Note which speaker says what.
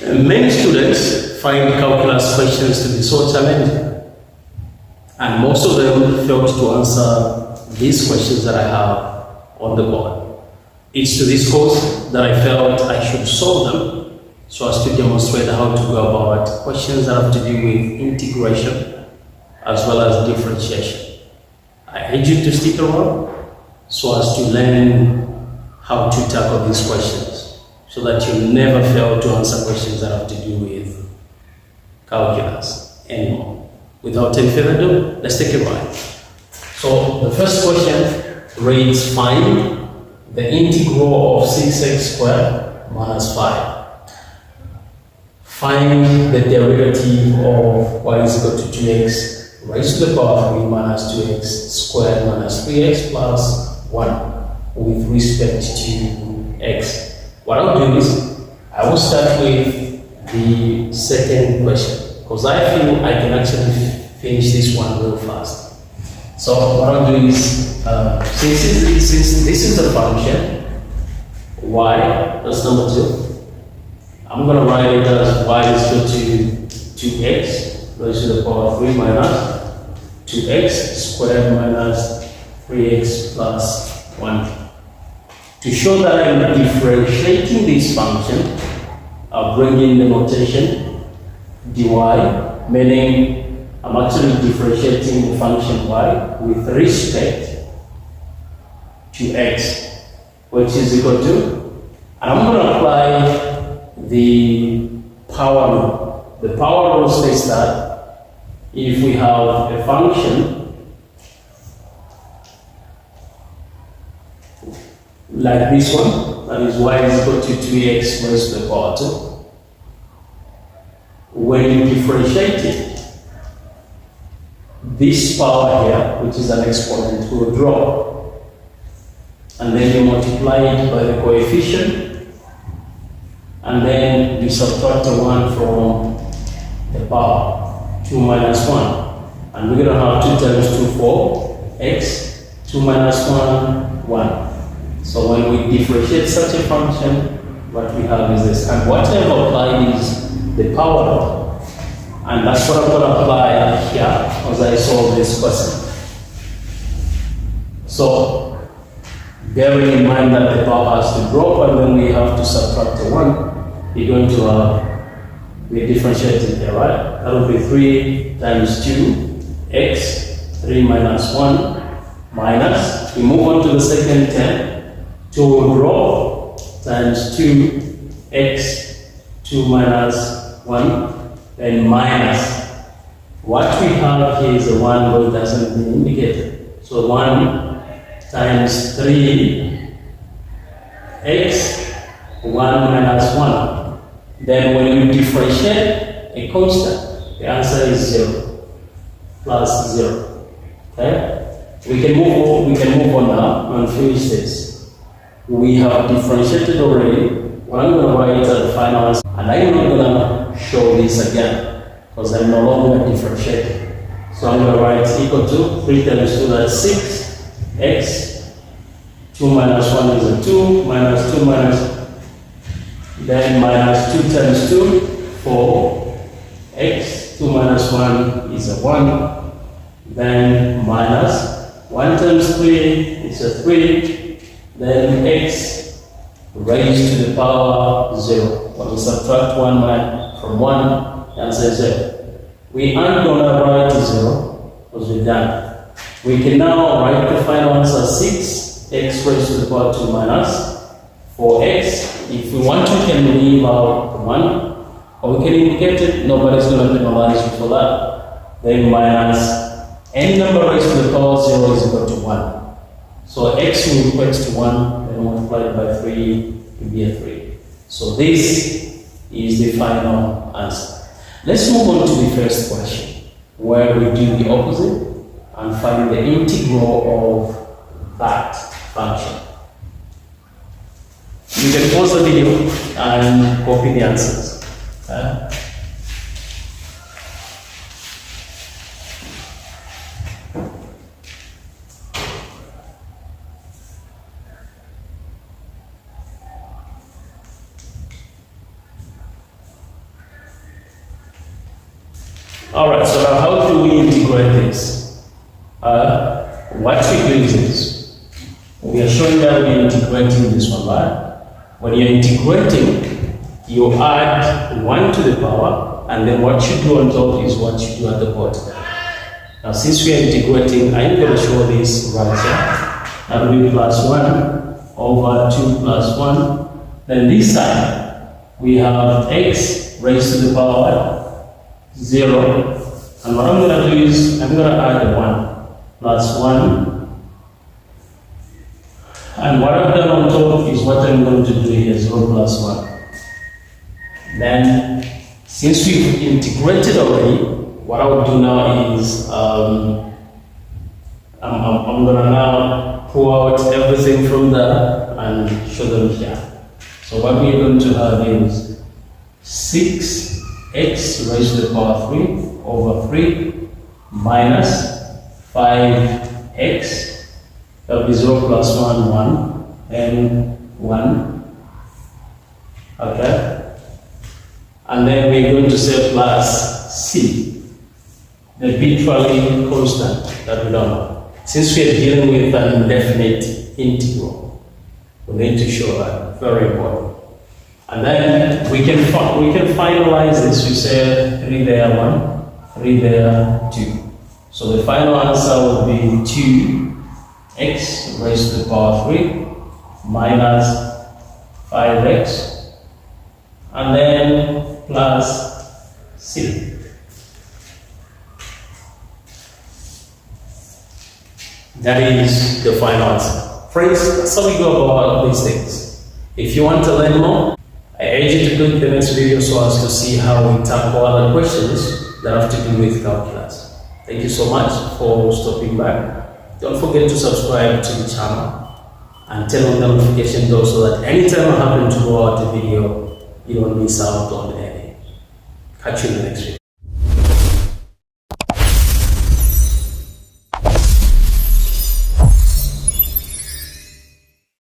Speaker 1: Many students find calculus questions to be so challenging, and most of them failed to answer these questions that I have on the board. It's to this course that I felt I should solve them so as to demonstrate how to go about questions that have to do with integration as well as differentiation. I urge you to stick around so as to learn how to tackle these questions so that you never fail to answer questions that have to do with calculus anymore. Without any further ado, let's take a ride. So the first question reads, find the integral of 6x squared minus 5. Find the derivative of y is equal to 2x raised to the power 3 minus 2x squared minus 3x plus 1 with respect to x. What I'll do is, I will start with the second question because I feel I can actually finish this one real fast. So what I'll do is, since this is a function, y, that's number 2, I'm going to write it as y is equal to 2x raised to the power 3 minus 2x squared minus 3x plus 1. To show that I'm differentiating this function, I'll bring in the notation dy, meaning I'm actually differentiating the function y with respect to x, which is equal to, and I'm going to apply the power rule. The power rule states that if we have a function like this one, that is y is equal to 2x raised to the power 2. When you differentiate it, this power here, which is an exponent, will drop. And then you multiply it by the coefficient, and then you subtract the 1 from the power, 2 minus 1. And we're going to have 2 times 2, 4, x, 2 minus 1, 1. So when we differentiate such a function, what we have is this. And what I've applied is the power law. And that's what I'm going to apply here as I solve this question. So bearing in mind that the power has to drop and then we have to subtract the 1, you're going to have, we're differentiating here, right? That will be 3 times 2x, 3 minus 1, minus, we move on to the second term, 2 will drop, times 2x, 2 minus 1, and minus. What we have here is a 1, but it doesn't be indicated. So 1 times 3x, 1 minus 1. Then when you differentiate a constant, the answer is 0, plus 0. Okay? We can move on now and finish this. We have differentiated already. What I'm going to write as the final answer, and I'm not going to show this again because I'm no longer differentiating. So I'm going to write equal to 3 times 2, that's 6, x, 2 minus 1 is a 2, minus 2 minus, then minus 2 times 2, 4, x, 2 minus 1 is a 1, then minus 1 times 3 is a 3, then x raised to the power 0. When we subtract 1 from 1, the answer is 0. We aren't going to write 0 because we're done. We can now write the final answer 6x raised to the power 2 minus 4x. If we want to, we can leave out the 1, or we can indicate it. Nobody's going to penalize you for that. Then minus any number raised to the power 0 is equal to 1. So x will equate to 1, then multiplied by 3 to be a 3. So this is the final answer. Let's move on to the first question, where we do the opposite and find the integral of that function. You can pause the video and copy the answers. Alright, so now how do we integrate this? What we do is this. We are showing that we are integrating this one, right? When you're integrating, you add 1 to the power, and then what you do on top is what you do at the bottom. Now, since we are integrating, I'm going to show this right here. That will be plus 1 over 2 plus 1. Then this side, we have x raised to the power 0. And what I'm going to do is, I'm going to add 1 plus 1. And what I've done on top is what I'm going to do here, 0 plus 1. Then, since we've integrated already, what I will do now is I'm going to now pull out everything from there and show them here. So what we're going to have is 6x raised to the power 3 over 3 minus 5x. That will be 0 plus 1, 1, and 1. Okay? And then we're going to say plus c. The arbitrary constant that we don't know. Since we are dealing with an indefinite integral, we need to show that. Very important. And then we can finalize this. We say 3 there 1, 3 there 2. So the final answer will be 2x raised to the power 3 minus 5x, and then plus c. That is the final answer. Friends, that's how we go about these things. If you want to learn more, I urge you to click the next video so as to see how we tackle other questions that have to do with calculus. Thank you so much for stopping by. Don't forget to subscribe to the channel and turn on the notification bell so that anytime I happen to go out a video, you don't miss out on any. Catch you in the next video.